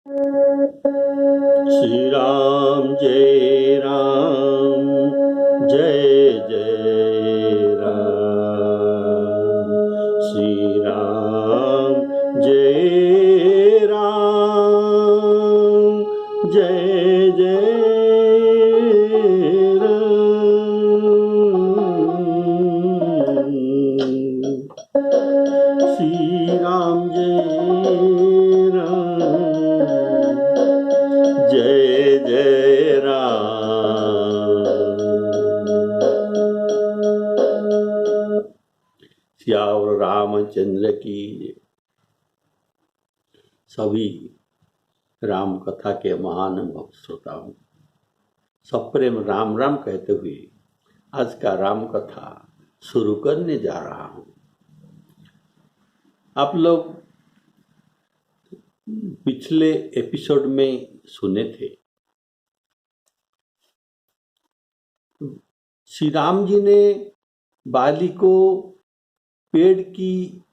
श्री राम जय राम जय जय राम। श्री राम जय राम जय जय राम। श्री राम जय राम जय जय राम। सियावर रामचंद्र की सभी राम कथा के महानुभव श्रोताओं, सप्रेम राम राम कहते हुए आज का राम कथा शुरू करने जा रहा हूं। आप लोग पिछले एपिसोड में सुने थे, श्री राम जी ने बाली को पेड़ की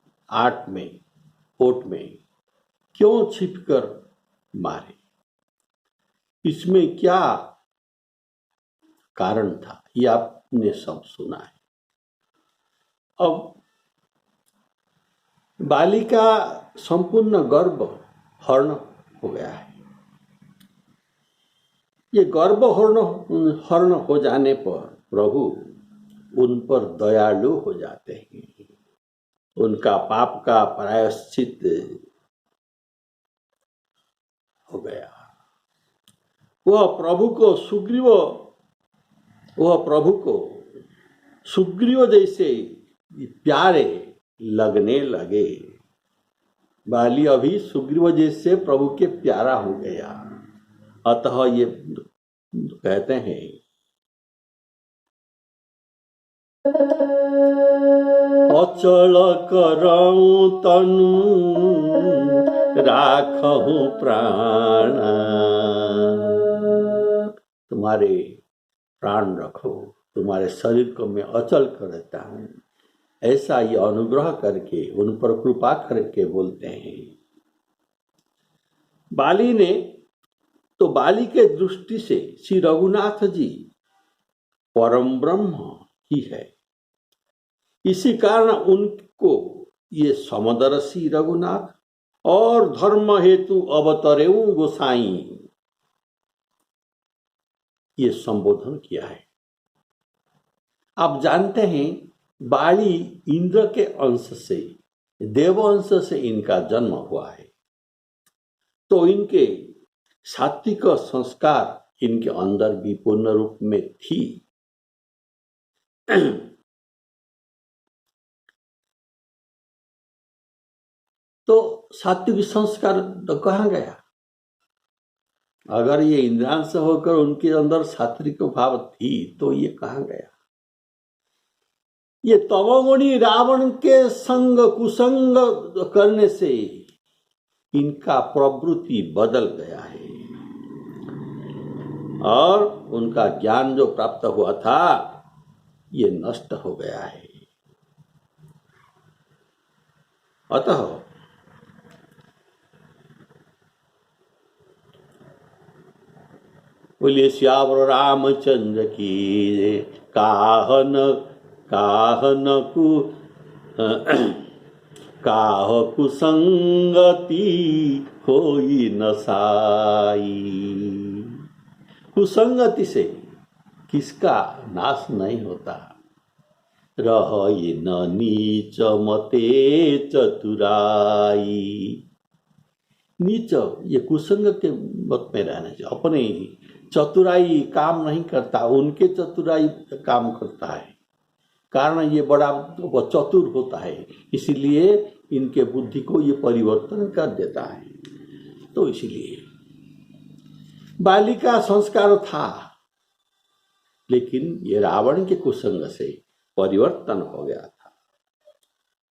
ओट में क्यों छिपकर मारे, इसमें क्या कारण था, ये आपने सब सुना है। अब बाली का संपूर्ण गर्भ हरण हो गया है। ये गर्भ हरण हो जाने पर प्रभु उन पर दयालु हो जाते हैं, उनका पाप का प्रायश्चित हो गया। वह प्रभु को सुग्रीव जैसे प्यारे लगने लगे। बाली अभी सुग्रीव जैसे प्रभु के प्यारा हो गया। अतः ये कहते हैं, अचल करऊं तनु राखहु प्राण। तुम्हारे प्राण रखो, तुम्हारे शरीर को मैं अचल कर देता हूं, ऐसा ये अनुग्रह करके उन पर कृपा करके बोलते हैं। बाली ने तो बाली के दृष्टि से श्री रघुनाथ जी परम ब्रह्म ही है। इसी कारण उनको ये समदर्शी रघुनाथ और धर्म हेतु अवतरेऊ गोसाई ये संबोधन किया है। आप जानते हैं, बाली इंद्र के अंश से, देव अंश से इनका जन्म हुआ है, तो इनके सात्विक संस्कार इनके अंदर भी पूर्ण रूप में थी। तो सात्विक संस्कार तो कहाँ गया? अगर ये इंद्रांश होकर उनके अंदर सात्विक भाव थी तो ये कहाँ गया? ये तमोगुणी रावण के संग कुसंग करने से इनका प्रवृत्ति बदल गया है और उनका ज्ञान जो प्राप्त हुआ था ये नष्ट हो गया है। अतः बोलिए श्यावर रामचंद्र की काह कुसंगति होई न साई। कुसंगति से किसका नाश नहीं होता। रहे न नीच मते चतुराई। नीच ये कुसंग के मत में रहना चाहिए। अपने चतुराई काम नहीं करता, उनके चतुराई काम करता है। कारण ये बड़ा चतुर होता है, इसीलिए इनके बुद्धि को ये परिवर्तन कर देता है। तो इसीलिए बाली का संस्कार था, लेकिन ये रावण के कुसंग से परिवर्तन हो गया था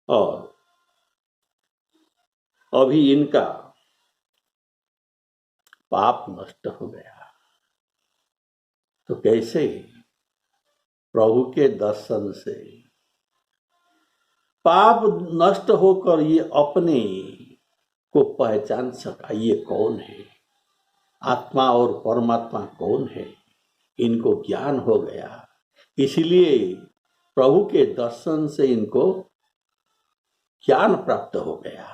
और अभी इनका पाप नष्ट हो गया। तो कैसे? प्रभु के दर्शन से पाप नष्ट होकर ये अपने को पहचान सका, ये कौन है। आत्मा और परमात्मा कौन है, इनको ज्ञान हो गया। इसलिए प्रभु के दर्शन से इनको ज्ञान प्राप्त हो गया।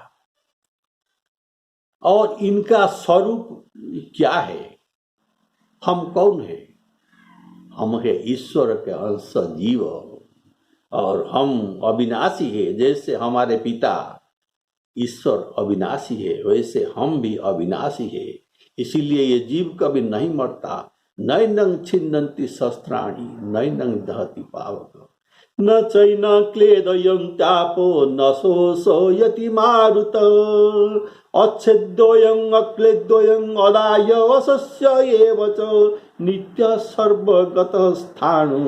और इनका स्वरूप क्या है, हम कौन है? हम है ईश्वर के अंश जीव, और हम अविनाशी है। जैसे हमारे पिता ईश्वर अविनाशी है, वैसे हम भी अविनाशी है। इसीलिए ये जीव कभी नहीं मरता। नैनं छिन्नन्ति शस्त्राणि नैनं दहति पावक, न चैन क्लेदयन्त्यापो न शोषयति मारुत, अच्छेद्योऽयं अक्लेद्योऽयं अदाय वशस्य एव च, नित्य सर्वगतः स्थाणु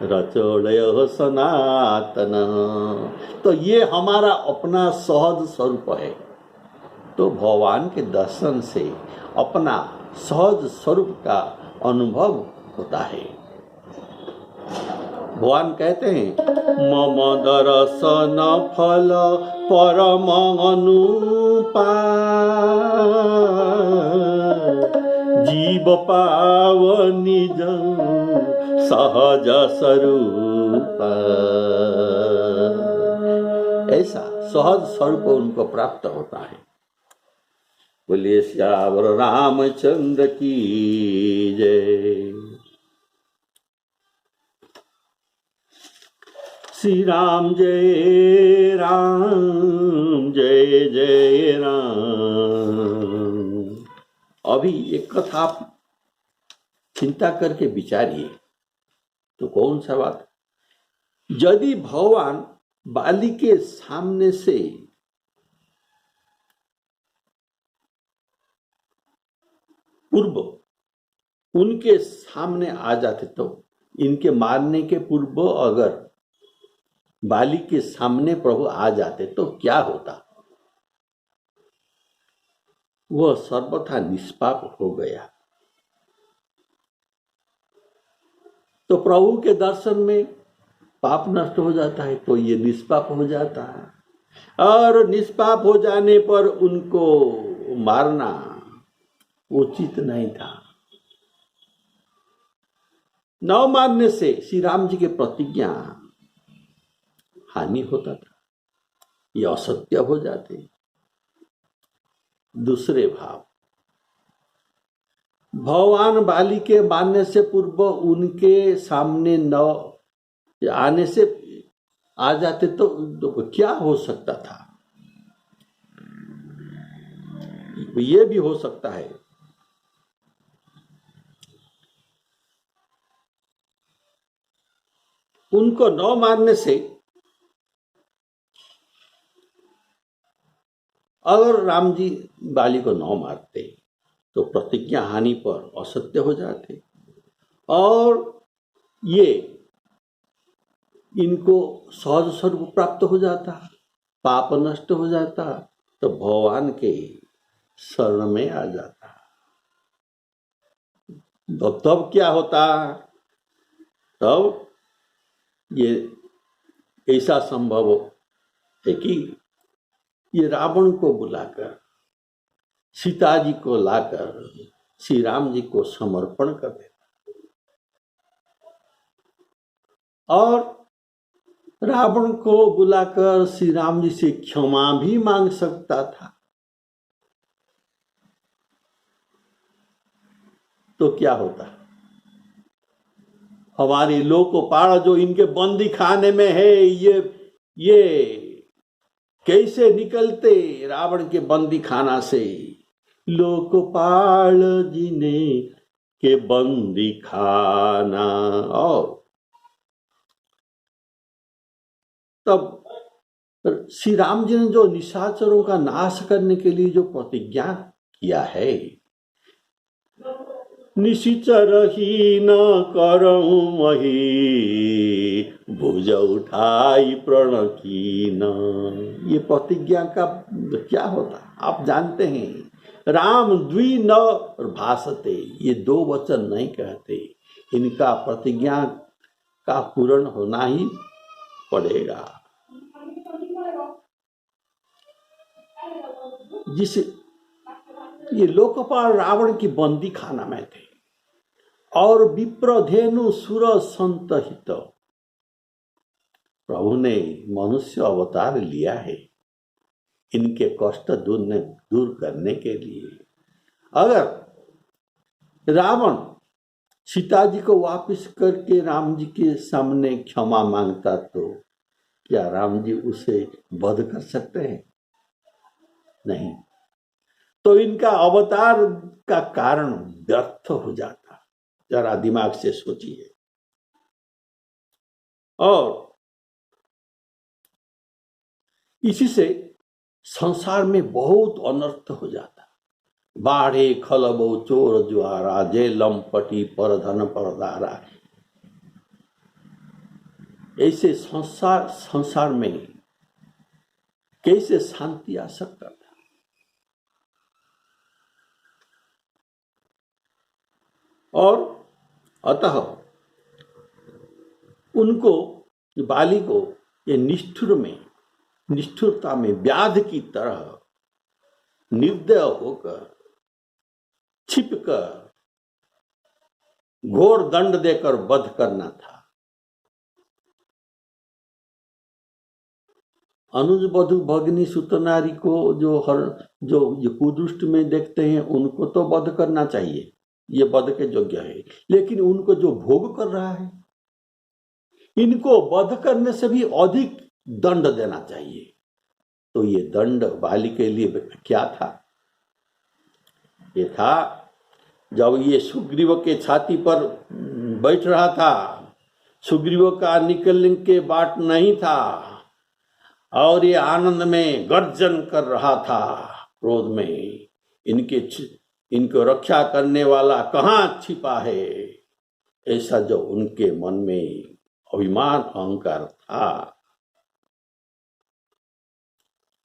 रचोड़य सनातन। तो ये हमारा अपना सहज स्वरूप है। तो भगवान के दर्शन से अपना सहज स्वरूप का अनुभव होता है। भगवान कहते हैं, मम दर्शन फल परम अनुपा, जीव पाव निज सहज स्वरूप। ऐसा सहज स्वरूप उनको प्राप्त होता है। बोलिए श्यावर रामचंद्र की जय। श्री राम जय राम, जय जय राम। अभी एक कथा आप चिंता करके विचारिए, तो कौन सा बात? यदि भगवान बाली के सामने से पूर्व उनके सामने आ जाते, तो इनके मारने के पूर्व अगर बाली के सामने प्रभु आ जाते तो क्या होता? वह सर्वथा निष्पाप हो गया। तो प्रभु के दर्शन में पाप नष्ट हो जाता है, तो ये निष्पाप हो जाता है। और निष्पाप हो जाने पर उनको मारना उचित नहीं था। न मारने से श्री राम जी के प्रतिज्ञा हानि होता था, ये असत्य हो जाते। दूसरे भाव, भगवान बाली के मारने से पूर्व उनके सामने न आने से आ जाते तो क्या हो सकता था? ये भी हो सकता है। उनको न मारने से अगर राम जी बाली को न मारते तो प्रतिज्ञा हानि पर असत्य हो जाते, और ये इनको सहज स्वरूप प्राप्त हो जाता, पाप नष्ट हो जाता, तो भगवान के शरण में आ जाता। तब क्या होता? तब ये ऐसा संभव है कि ये रावण को बुलाकर सीता जी को लाकर श्री राम जी को समर्पण कर देता, और रावण को बुलाकर श्री राम जी से क्षमा भी मांग सकता था। तो क्या होता? हमारे लोकपाल जो इनके बंदी खाने में है, ये कैसे निकलते रावण के बंदी खाना से? लोकपाल जी ने के बंदी खाना। और तब श्री राम जी ने जो निशाचरों का नाश करने के लिए जो प्रतिज्ञा किया है, निशिचर ही न करऊं मही, भुज उठाई प्रण की न। ये प्रतिज्ञा का क्या होता आप जानते हैं? राम द्वि न भाषते, ये दो वचन नहीं कहते, इनका प्रतिज्ञा का पूर्ण होना ही पड़ेगा। जिस ये लोकपाल रावण की बंदी खाना में थे और विप्रधेनु सुर संत हित। प्रभु ने मनुष्य अवतार लिया है इनके कष्ट दूर करने के लिए। अगर रावण सीता जी को वापस करके राम जी के सामने क्षमा मांगता तो क्या राम जी उसे वध कर सकते हैं? नहीं। तो इनका अवतार का कारण व्यर्थ हो जाता। जरा दिमाग से सोचिए। और इसी से संसार में बहुत अनर्थ हो जाता। बाढ़े खलबो चोर जुआरा, जे लंपटी परधन परदारा। ऐसे संसार में कैसे शांति आ सकता था? और अतः उनको, बाली को ये निष्ठुरता में व्याध की तरह निर्दय होकर छिपकर घोर दंड देकर वध करना था। अनुज वधु भगनी सुतनारी को जो कुदृष्ट में देखते हैं उनको तो वध करना चाहिए, ये वध के योग्य है। लेकिन उनको जो भोग कर रहा है इनको वध करने से भी अधिक दंड देना चाहिए। तो ये दंड बाली के लिए क्या था? ये था जब ये सुग्रीव के छाती पर बैठ रहा था, सुग्रीव का निकलने के बाट नहीं था और ये आनंद में गर्जन कर रहा था क्रोध में। इनको रक्षा करने वाला कहाँ छिपा है, ऐसा जो उनके मन में अभिमान अहंकार था।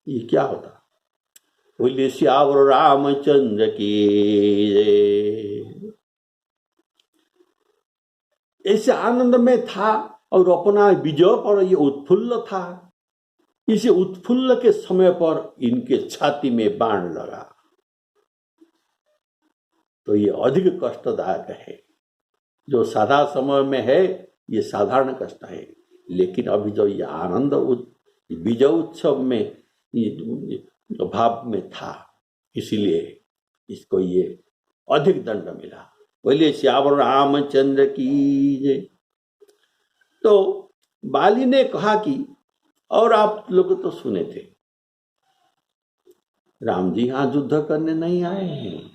ये क्या होता? बोलिए श्यावर रामचंद्र की। ऐसे आनंद में था और अपना विजय पर ये उत्फुल्ल था। इसे उत्फुल्ल के समय पर इनके छाती में बाण लगा तो ये अधिक कष्टदायक है। जो सादा समय में है ये साधारण कष्ट है, लेकिन अभी जो ये आनंद विजय उत्सव में ये भाव में था, इसीलिए इसको ये अधिक दंड मिला। बोलिए श्यावर रामचंद्र की जय। तो बाली ने कहा कि और आप लोग तो सुने थे राम जी यहां युद्ध करने नहीं आए हैं,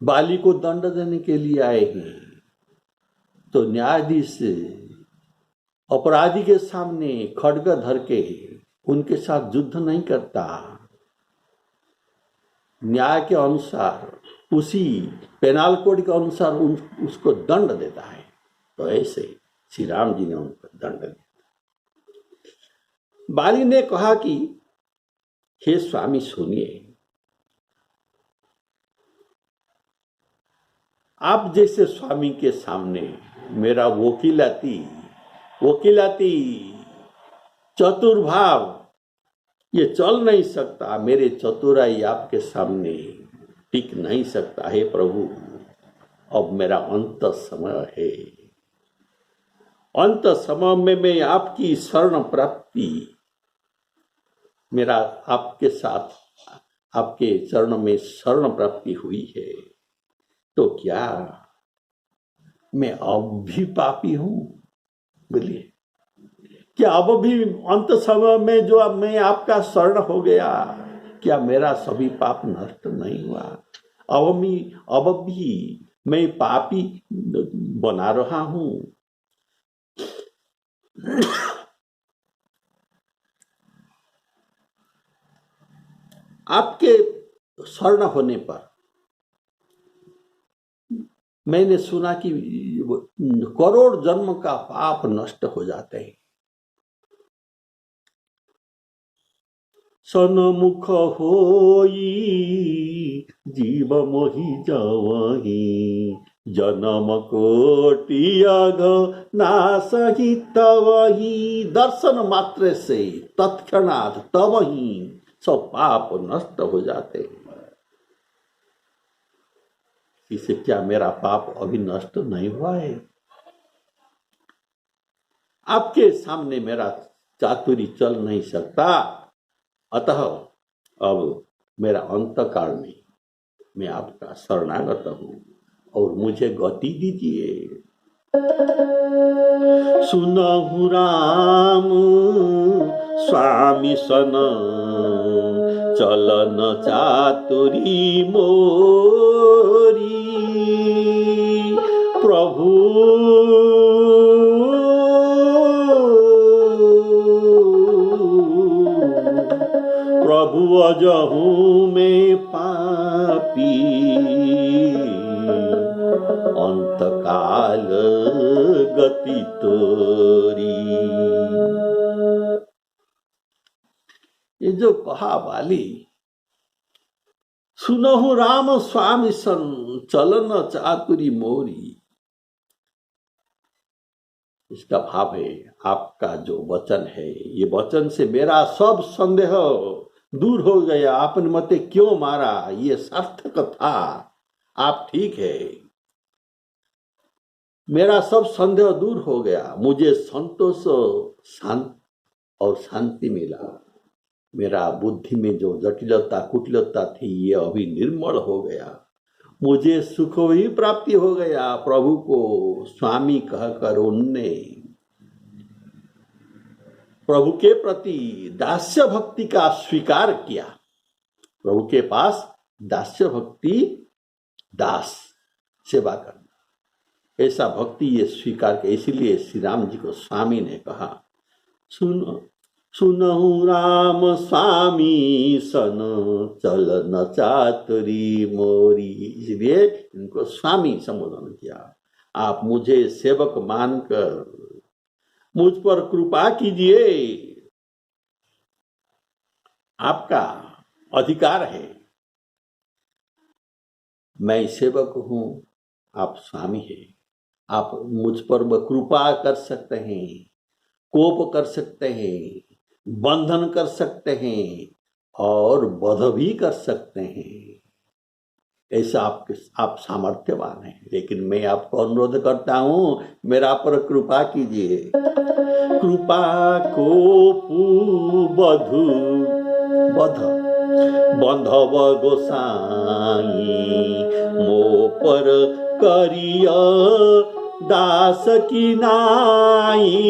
बाली को दंड देने के लिए आए हैं। तो न्यायाधीश अपराधी के सामने खड्ग धर के उनके साथ युद्ध नहीं करता, न्याय के अनुसार उसी पेनाल कोड के अनुसार उसको दंड देता है। तो ऐसे श्री राम जी ने उनको दंड दिया। बाली ने कहा कि हे स्वामी सुनिए, आप जैसे स्वामी के सामने मेरा वकीलाती चतुर्भाव ये चल नहीं सकता। मेरे चतुराई आपके सामने टिक नहीं सकता है प्रभु। अब मेरा अंत समय है, अंत समय में मैं आपकी शरण प्राप्ति, मेरा आपके साथ आपके चरण में शरण प्राप्ति हुई है। तो क्या मैं अब भी पापी हूं? बोलिए, क्या अब भी अंत समय में जो अब मैं आपका शरण हो गया, क्या मेरा सभी पाप नष्ट नहीं हुआ? अब भी मैं पापी बना रहा हूं। आपके शरण होने पर मैंने सुना कि करोड़ जन्म का पाप नष्ट हो जाते हैं। सनमुख होई जीव मोहि जावही, जन्म कोटि अघ नासहि तवही। दर्शन मात्र से तत्क्षणात् तवही सब पाप नष्ट हो जाते हैं। इससे क्या मेरा पाप अभी नष्ट नहीं हुआ है? आपके सामने मेरा चातुरी चल नहीं सकता, अतः अब मेरा अंतकाल में मैं आपका शरणागत हूँ और मुझे गति दीजिए। सुनहु राम स्वामी सन चलन चातुरी मोरी, प्रभु प्रभु अजहूँ में पापी अंतकाल गति तोरी। ये जो कहा वाली, सुनहु राम स्वामी सन चलन चातुरी मोरी, इसका भाव है आपका जो वचन है, ये वचन से मेरा सब संदेह दूर हो गया। आपने मते क्यों मारा, ये सार्थक था, आप ठीक है। मेरा सब संदेह दूर हो गया, मुझे संतोष और शांति मिला। मेरा बुद्धि में जो जटिलता कुटिलता थी ये अभी निर्मल हो गया, मुझे सुख ही प्राप्ति हो गया। प्रभु को स्वामी कहकर उनने प्रभु के प्रति दास्य भक्ति का स्वीकार किया। प्रभु के पास दास्य भक्ति, दास सेवा करना, ऐसा भक्ति ये स्वीकार किया। इसीलिए श्री राम जी को स्वामी ने कहा, सुनहु राम स्वामी सन चलन चातुरी मोरी। इसलिए इनको स्वामी संबोधन किया। आप मुझे सेवक मानकर मुझ पर कृपा कीजिए, आपका अधिकार है। मैं सेवक हूं, आप स्वामी हैं। आप मुझ पर कृपा कर सकते हैं, कोप कर सकते हैं, बंधन कर सकते हैं और वध भी कर सकते हैं। ऐसा आप सामर्थ्यवान हैं। लेकिन मैं आपको अनुरोध करता हूं, मेरा पर कृपा कीजिए। कृपा कोपु बधु बध बंधव गोसाई, मो पर करिय दास की नाई।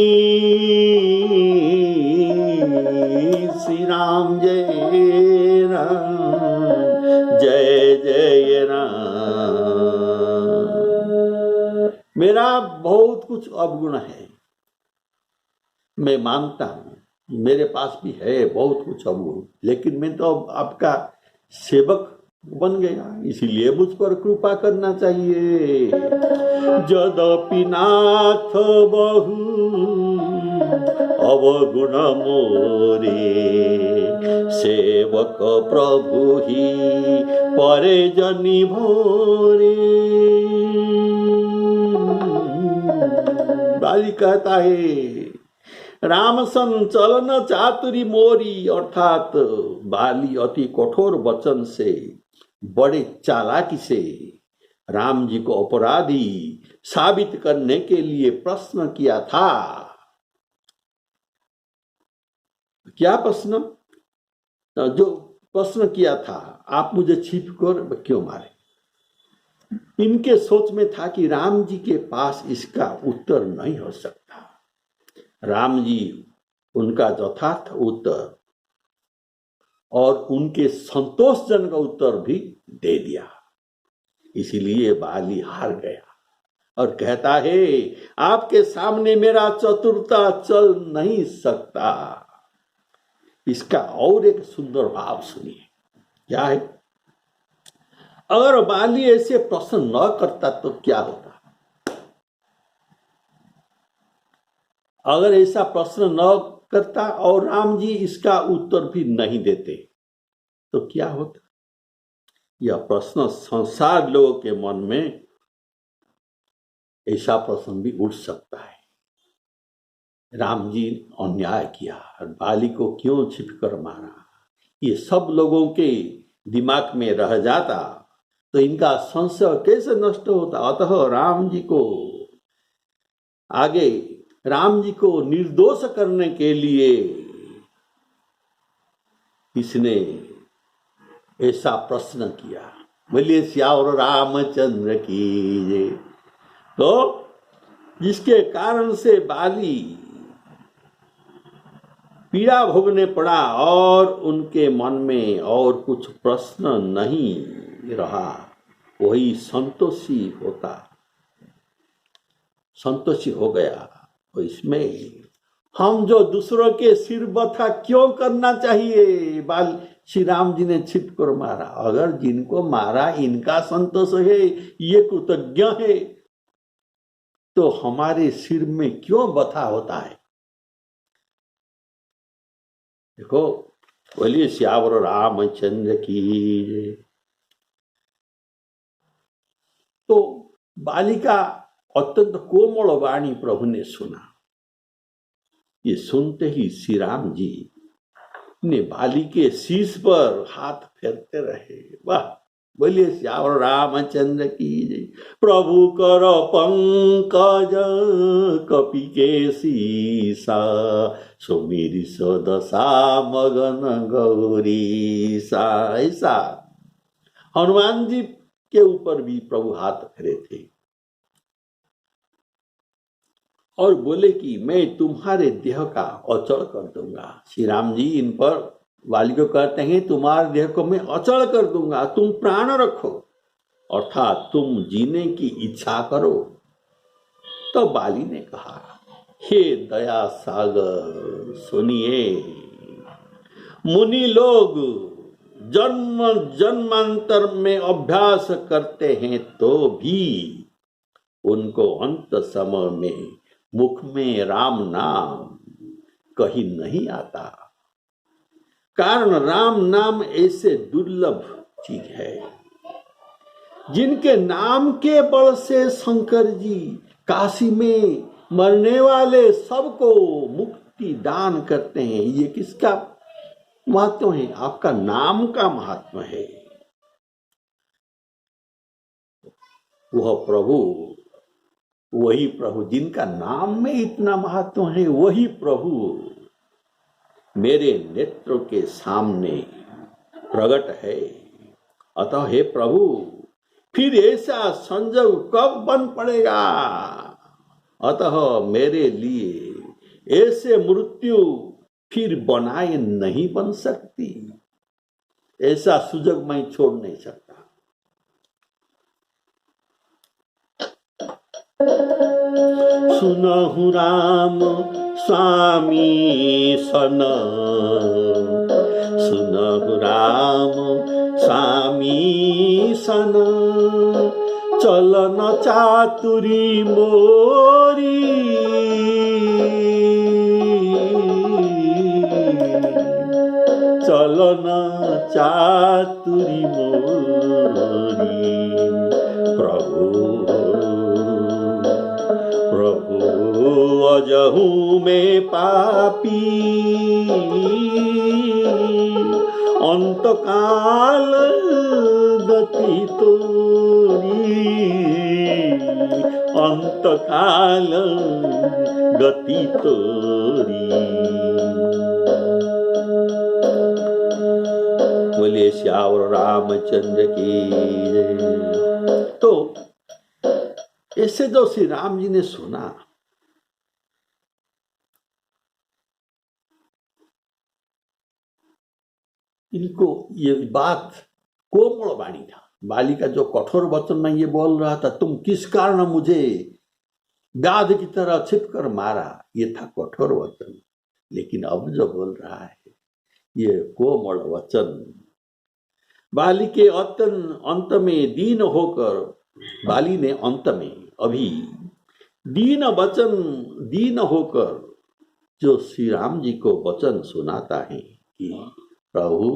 श्री राम जय राम, जय जय राम। मेरा बहुत कुछ अवगुण है, मैं मानता हूं, मेरे पास भी है बहुत कुछ अवगुण, लेकिन मैं तो आपका सेवक बन गया, इसीलिए मुझ पर कृपा करना चाहिए। यद्यपि नाथ बहु अवगुण मोरे, सेवक प्रभु ही परे जनि भोरे। बाली कहता है, राम सन चलन चातुरी मोरी, अर्थात बाली अति कठोर वचन से, बड़े चालाकी से राम जी को अपराधी साबित करने के लिए प्रश्न किया था। क्या प्रश्न? जो प्रश्न किया था, आप मुझे छिप कर क्यों मारे? इनके सोच में था कि राम जी के पास इसका उत्तर नहीं हो सकता। राम जी उनका यथार्थ उत्तर और उनके संतोषजनक उत्तर भी दे दिया। इसीलिए बाली हार गया और कहता है, आपके सामने मेरा चतुरता चल नहीं सकता। इसका और एक सुंदर भाव सुनिए, क्या है? अगर बाली ऐसे प्रश्न न करता तो क्या होता? अगर ऐसा प्रश्न न करता और राम जी इसका उत्तर भी नहीं देते तो क्या होता? यह प्रश्न संसार लोगों के मन में ऐसा प्रश्न भी उठ सकता है। राम जी अन्याय किया, बाली को क्यों छिपकर मारा? ये सब लोगों के दिमाग में रह जाता तो इनका संशय कैसे नष्ट होता। अतः राम जी को आगे, राम जी को निर्दोष करने के लिए इसने ऐसा प्रश्न किया। बोलिए श्यावर रामचंद्र की जय। तो जिसके कारण से बाली पीड़ा भोगने पड़ा और उनके मन में और कुछ प्रश्न नहीं रहा, वही संतोषी होता, संतोषी हो गया। तो इसमें हम जो दूसरों के सिर बथा क्यों करना चाहिए। बाल श्री राम जी ने छिप कर मारा। अगर जिनको मारा इनका संतोष है, ये कृतज्ञ है, तो हमारे सिर में क्यों बथा होता है। देखो, बोलिए श्यावर रामचंद्र की। तो बालिका अत्यंत कोमल वाणी प्रभु ने सुना। ये सुनते ही श्री राम जी ने बाली के शीश पर हाथ फेरते रहे। वाह, बोलिए श्यावर रामचंद्र की जय। प्रभु कर पंकज कपि के शीसा, सुमिरि सदसा मगन गौरी सा। ऐसा हनुमान जी के ऊपर भी प्रभु हाथ फेरे थे और बोले कि मैं तुम्हारे देह का अचल कर दूंगा। श्री राम जी इन पर बाली को कहते हैं, तुम्हारे देह को मैं अचल कर दूंगा, तुम प्राण रखो, अर्थात तुम जीने की इच्छा करो। तो बाली ने कहा, हे दया सागर सुनिए, मुनि लोग जन्म जन्मांतर में अभ्यास करते हैं तो भी उनको अंत समय में मुख में राम नाम कहीं नहीं आता। कारण राम नाम ऐसे दुर्लभ चीज है जिनके नाम के बल से शंकर जी काशी में मरने वाले सबको मुक्ति दान करते हैं। ये किसका महत्व है? आपका नाम का महत्व है। वह प्रभु, वही प्रभु जिनका नाम में इतना महत्व है, वही प्रभु मेरे नेत्रों के सामने प्रकट है। अतः हे प्रभु, फिर ऐसा संजोग कब बन पड़ेगा। अतः मेरे लिए ऐसे मृत्यु फिर बनाए नहीं बन सकती। ऐसा सुजग मैं छोड़ नहीं सकता। सुनहु राम स्वामी सन, सुनहु राम स्वामी सन, चलन चातुरी मोरी, चलन चातुरी मोरी। प्रभु प्रभु अजहू में पापी, अंतकाल गति तोरी, अंतकाल गति तोरी। बोले श्यावर रामचंद्र की जय। तो ऐसे जो श्री राम जी ने सुना, इनको ये बात कोमल वाणी था। बाली का जो कठोर वचन में ये बोल रहा था, तुम किस कारण मुझे व्याध की तरह छिप कर मारा, ये था कठोर वचन। लेकिन अब जो बोल रहा है ये कोमल वचन। बाली के अंत में दीन होकर, बाली ने अंत में अभी दीन वचन, दीन होकर जो श्री राम जी को वचन सुनाता है कि प्रभु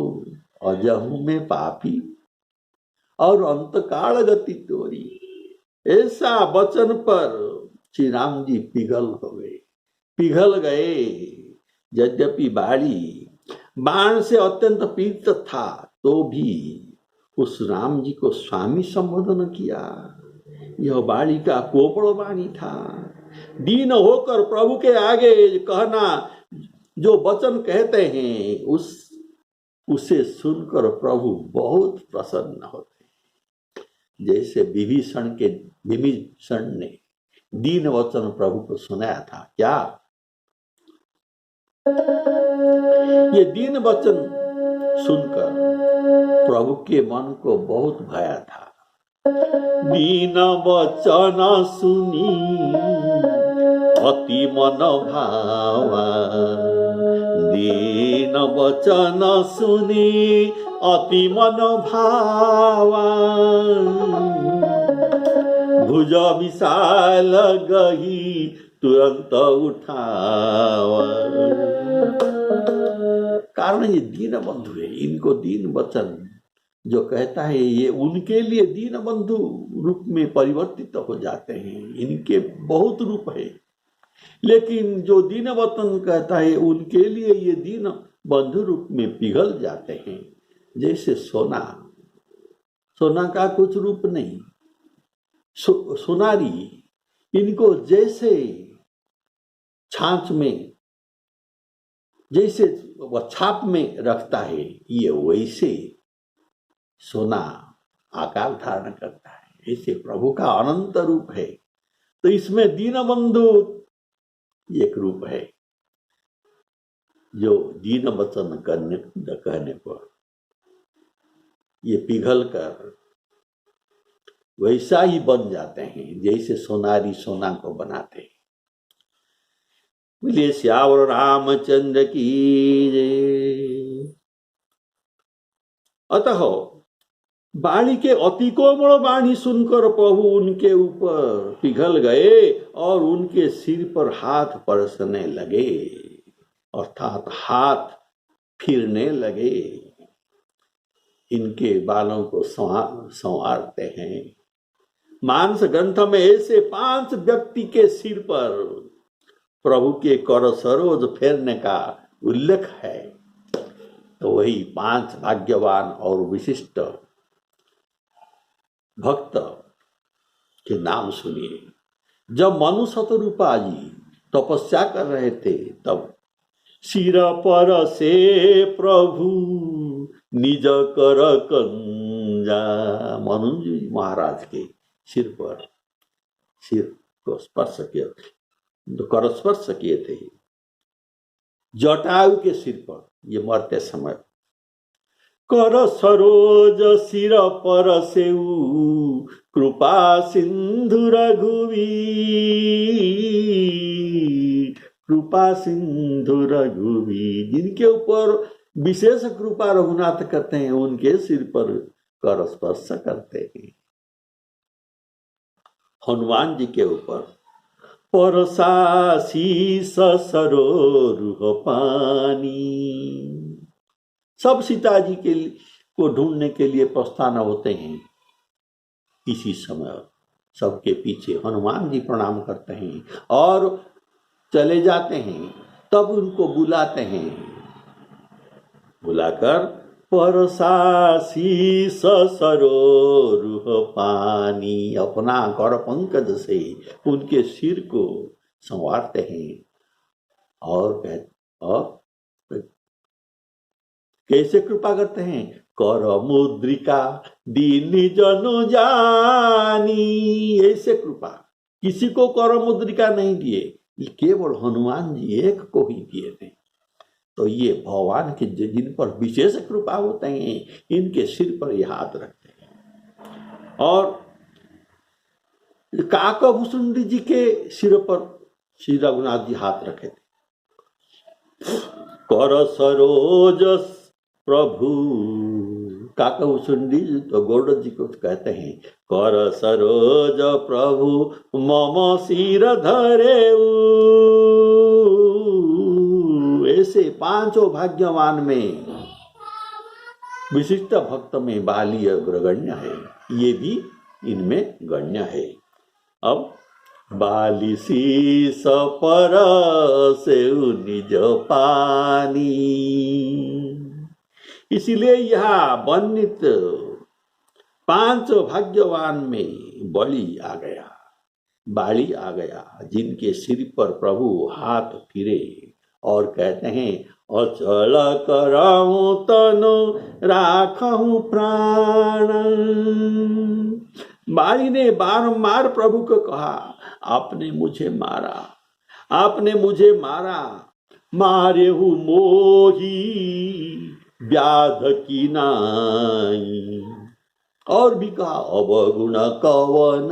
अजहू में पापी और अंतकाल गति तोरी। ऐसा वचन पर श्री राम जी पिघल गए। यद्यपि बाली बाण से अत्यंत पीड़ित था तो भी उस राम जी को स्वामी संबोधन किया। यह बालिका कोपड़ वाणी था। दीन होकर प्रभु के आगे कहना, जो वचन कहते हैं उसे सुनकर प्रभु बहुत प्रसन्न होते। जैसे विभीषण ने दीन वचन प्रभु को सुनाया था। क्या ये दीन वचन सुनकर प्रभु के मन को बहुत भाया था। दीन वचन सुनी अति मन भावा, दीन वचन सुनी अति मन भावा, भुज विशाल गही तुरंत उठावा। कारण ये दीन बंधु है, इनको दीन वचन जो कहता है ये उनके लिए दीन बंधु रूप में परिवर्तित हो जाते हैं। इनके बहुत रूप है, लेकिन जो दीन वचन कहता है उनके लिए ये दीन बंधु रूप में पिघल जाते हैं। जैसे सोना का कुछ रूप नहीं, सोनारी इनको जैसे छाछ में जैसे वह छाप में रखता है, ये वैसे सोना आकार धारण करता है। ऐसे प्रभु का अनंत रूप है। तो इसमें दीन बंधु एक रूप है, जो दीन वचन कहने पर ये पिघल कर वैसा ही बन जाते हैं जैसे सोनारी सोना को बनाते हैं। बोलिए श्यावर रामचंद्र की जय। अतः वाणी के अति कोमल वाणी सुनकर प्रभु उनके ऊपर पिघल गए और उनके सिर पर हाथ परसने लगे, अर्थात हाथ फिरने लगे। इनके बालों को संवारते हैं। मानस ग्रंथ में ऐसे 5 व्यक्ति के सिर पर प्रभु के कर सरोज फेरने का उल्लेख है। तो वही 5 भाग्यवान और विशिष्ट भक्त के नाम सुनिए। जब मनु शतरूपा जी तपस्या कर रहे थे, तब सिर पर से प्रभु निज कर कंजा, मनु जी महाराज के सिर को स्पर्श किया, कर स्पर्श किए थे। जटायु के सिर पर ये मरते समय कर सरोज सिर पर सेऊ कृपा सिंधु रघुवीर, कृपा सिंधु रघुवीर। जिनके ऊपर विशेष कृपा रघुनाथ करते हैं उनके सिर पर कर स्पर्श करते हैं। हनुमान जी के ऊपर परसाशीष सरोरुह पानी। सब सीता जी को ढूंढने के लिए प्रस्थान होते हैं। इसी समय सबके पीछे हनुमान जी प्रणाम करते हैं और चले जाते हैं। तब उनको बुलाते हैं, बुलाकर परसाशीष सरोरुह पानी, अपना कर पंकज से उनके सिर को संवारते हैं। और कैसे कृपा करते हैं? कर मुद्रिका दीन जनु जानी। ऐसे कृपा किसी को कर मुद्रिका नहीं दिए, केवल हनुमान जी एक को ही दिए थे। तो ये भगवान के जिन पर विशेष कृपा होते हैं, इनके सिर पर ये हाथ रखते हैं। और काकभूषुंडी जी के सिर पर श्री रघुनाथ जी हाथ रखे थे। कर सरोज प्रभु, काकभूषुंडी तो गौड़ जी को कहते हैं, कर सरोज प्रभु मम सिर धरे। ऐसे 5 भाग्यवान में विशिष्ट भक्त में बाली अग्रगण्य है, ये भी इनमें गण्य है। अब बाली शीस पर से निज पानी, इसलिए यह वर्णित 5 भाग्यवान में बलि आ गया, बाली आ गया, जिनके सिर पर प्रभु हाथ फिरे और कहते हैं अचल कराऊं तनु राखूं प्राण। बाली ने बारंबार प्रभु को कहा, आपने मुझे मारा, आपने मुझे मारा, मारे हूँ मोही व्याध की नाई। और भी कहा अवगुण कवन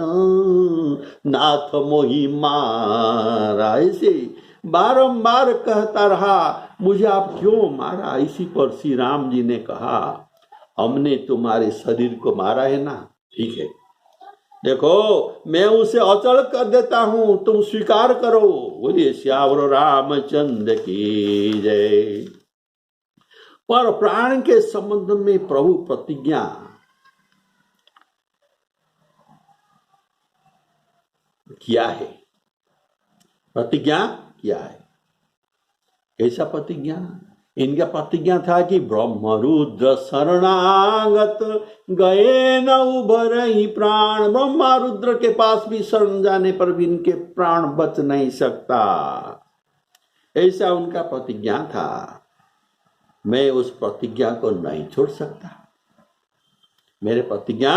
नाथ मोही मारा। ऐसे बारंबार कहता रहा, मुझे आप क्यों मारा। इसी पर श्री राम जी ने कहा, हमने तुम्हारे शरीर को मारा है ना, ठीक है, देखो मैं उसे अचल कर देता हूं, तुम स्वीकार करो। बोलिए श्यावर रामचंद्र की जय। पर प्राण के संबंध में प्रभु प्रतिज्ञा किया है, प्रतिज्ञा किया है। कैसा प्रतिज्ञा? इनका प्रतिज्ञा था कि ब्रह्म रुद्र शरणागत गए न उभरहि प्राण। ब्रह्मा रुद्र के पास भी शरण जाने पर भी इनके प्राण बच नहीं सकता, ऐसा उनका प्रतिज्ञा था। मैं उस प्रतिज्ञा को नहीं छोड़ सकता। मेरे प्रतिज्ञा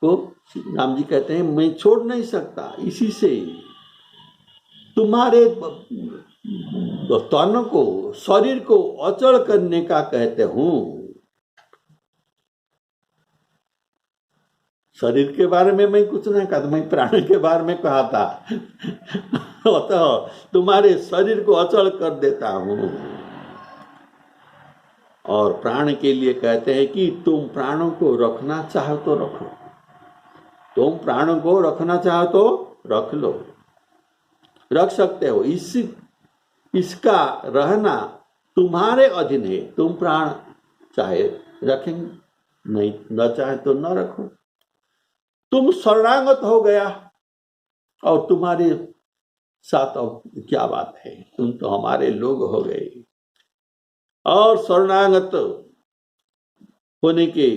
को राम जी कहते हैं मैं छोड़ नहीं सकता। इसी से तुम्हारे तन को, शरीर को अचल करने का कहते हूं। शरीर के बारे में मैं कुछ नहीं कहा, मैं प्राण के बारे में कहा था। तो तुम्हारे शरीर को अचल कर देता हूं। और प्राण के लिए कहते हैं कि तुम प्राणों को रखना चाहो तो रखो, तुम प्राणों को रखना चाहो तो रख लो, रख सकते हो। इसका रहना तुम्हारे अधीन है। तुम प्राण चाहे रखेंगे, नहीं न चाहे तो न रखो। तुम शरणागत हो गया और तुम्हारे साथ अब क्या बात है, तुम तो हमारे लोग हो गए। और शरणागत होने के,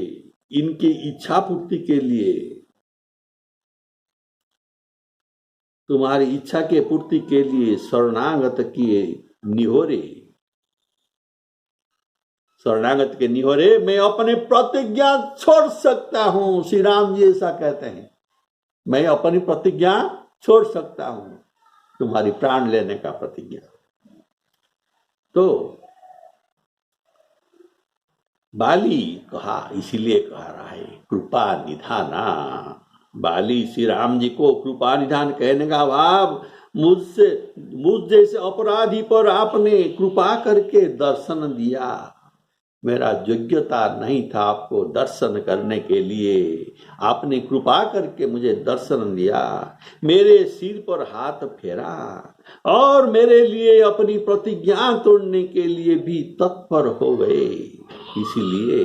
इनकी इच्छा पूर्ति के लिए, तुम्हारी इच्छा के पूर्ति के लिए शरणागत किए निहोरे, शरणागत के निहोरे मैं अपनी प्रतिज्ञा छोड़ सकता हूं। श्री राम जी ऐसा कहते हैं, मैं अपनी प्रतिज्ञा छोड़ सकता हूं, तुम्हारी प्राण लेने का प्रतिज्ञा। तो बाली कहा, इसीलिए कह रहा है कृपा निधाना। बाली श्री राम जी को कृपा निधान कहने का भाव, मुझ जैसे अपराधी पर आपने कृपा करके दर्शन दिया। मेरा योग्यता नहीं था आपको दर्शन करने के लिए, आपने कृपा करके मुझे दर्शन दिया, मेरे सिर पर हाथ फेरा और मेरे लिए अपनी प्रतिज्ञा तोड़ने के लिए भी तत्पर हो गए। इसीलिए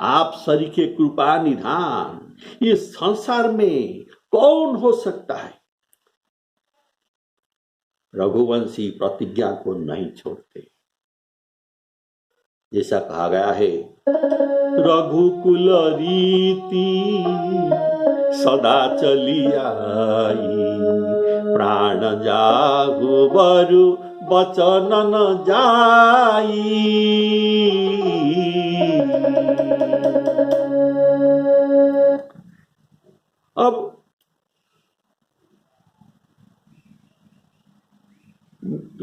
आप सरीखे कृपा निधान इस संसार में कौन हो सकता है। रघुवंशी प्रतिज्ञा को नहीं छोड़ते। जैसा कहा गया है, रघुकुल रीति सदा चली आई, प्राण जाहु बरु बचन न जाई। अब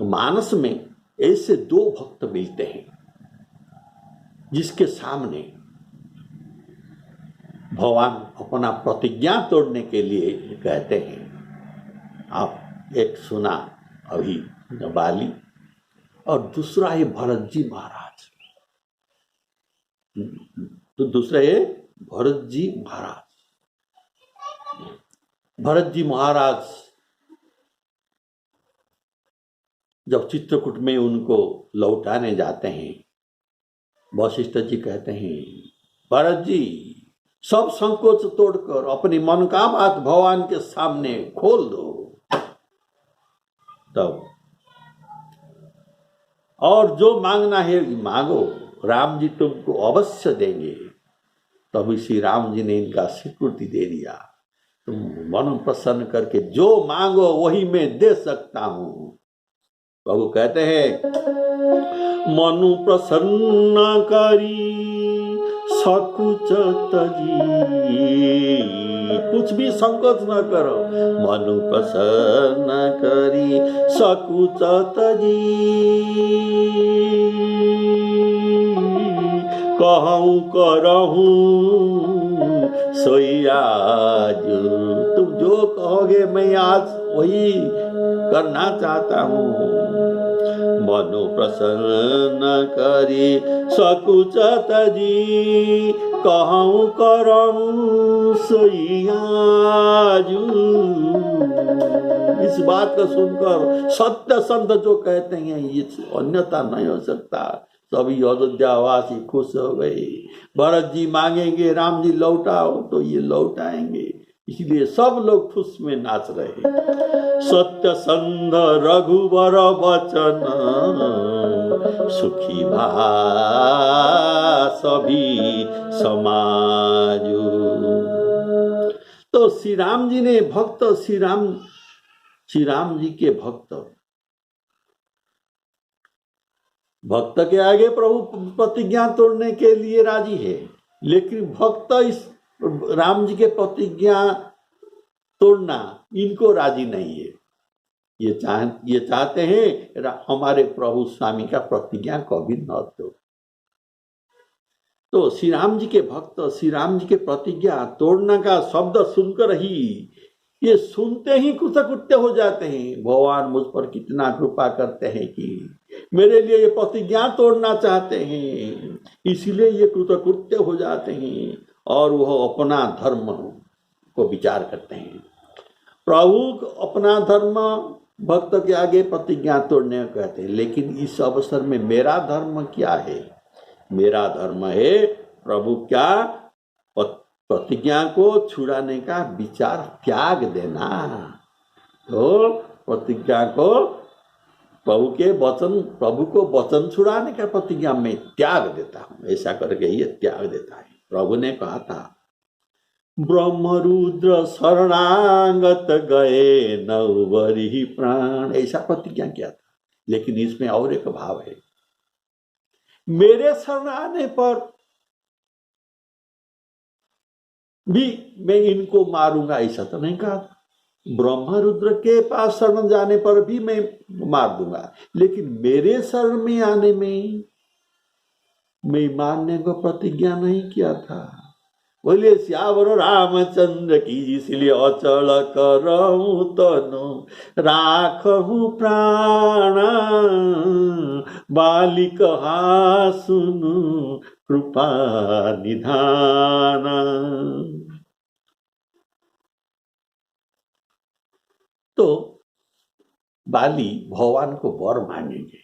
मानस में ऐसे 2 भक्त मिलते हैं जिसके सामने भगवान अपना प्रतिज्ञा तोड़ने के लिए कहते हैं। आप एक सुना अभी बाली, और दूसरा है भरत जी महाराज। तो दूसरा है भरत जी महाराज। भरत जी महाराज जब चित्रकूट में उनको लौटाने जाते हैं, वशिष्ठ जी कहते हैं, भरत जी सब संकोच तोड़कर अपनी मन का बात भगवान के सामने खोल दो। तब और जो मांगना है मांगो, राम जी तुमको अवश्य देंगे। तभी श्री राम जी ने इनका स्वीकृति दे दिया, तुम मन प्रसन्न करके जो मांगो वही मैं दे सकता हूं। प्रभु कहते हैं, मनु प्रसन्न करी सकुच तजी, कुछ भी संकोच न करो, मनु प्रसन्न करी सकुच तजी, कहूँ करहूँ सोई आज, तुम जो कहोगे मैं आज वही करना चाहता हूँ। मनु प्रसन्न करी सकुच तजी, कहूँ करहूँ सोई आज। इस बात को सुनकर सत्य संत जो कहते हैं ये अन्यथा नहीं हो सकता। सभी अयोध्यावासी खुश हो गए। भरत जी मांगेंगे राम जी लौटाओ तो ये लौटाएंगे, इसलिए सब लोग खुश में नाच रहे। सत्य संध रघुवर वचन, सुखी भा सभी समाज। तो श्री राम जी ने भक्त, श्री राम जी के भक्त के आगे प्रभु प्रतिज्ञा तोड़ने के लिए राजी है, लेकिन भक्त इस राम जी के प्रतिज्ञा तोड़ना इनको राजी नहीं है। ये चाहते हैं हमारे प्रभु स्वामी का प्रतिज्ञा कभी न तोड़। तो श्री राम जी के भक्त श्री राम जी के प्रतिज्ञा तोड़ने का शब्द सुनकर ही ये सुनते ही कृतकृत्य हो जाते हैं। भगवान मुझ पर कितना कृपा करते हैं कि मेरे लिए ये प्रतिज्ञा तोड़ना चाहते हैं, इसलिए ये कृतकृत्य हो जाते हैं और वह अपना धर्म को विचार करते हैं। प्रभु अपना धर्म भक्त के आगे प्रतिज्ञा तोड़ने को कहते हैं, लेकिन इस अवसर में मेरा धर्म क्या है? मेरा धर्म है प्रभु क्या प्रतिज्ञा को छुड़ाने का विचार त्याग देना। तो प्रतिज्ञा को प्रभु को वचन छुड़ाने का प्रतिज्ञा में त्याग देता हूं, ऐसा करके ये त्याग देता है। प्रभु ने कहा था, ब्रह्मरुद्र शरणागत गए नवरी प्राण, ऐसा प्रतिज्ञा किया था। लेकिन इसमें और एक भाव है, मेरे शरण आने पर भी मैं इनको मारूंगा, ऐसा तो नहीं कहा। ब्रह्मा रुद्र के पास शरण जाने पर भी मैं मार दूंगा, लेकिन मेरे शरण में आने में मैं मारने को प्रतिज्ञा नहीं किया था। बोले श्यावर रामचंद्र की, इसलिए अचल करहूं तनु राखहूं प्राण, बालिक हा सुनु कृपा निधान। तो बाली भगवान को वर मांगेंगे,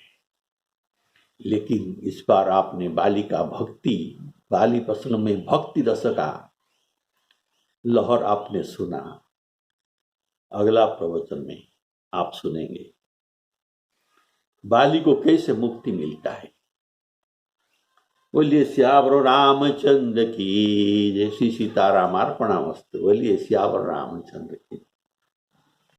लेकिन इस बार आपने बाली का बाली प्रश्न में भक्ति रस का लहर आपने सुना। अगला प्रवचन में आप सुनेंगे बाली को कैसे मुक्ति मिलता है। बोलिए श्यावर रामचंद्र की जय। श्री सीतारामार्पणामस्तु। बोलिए श्यावर रामचंद्र की।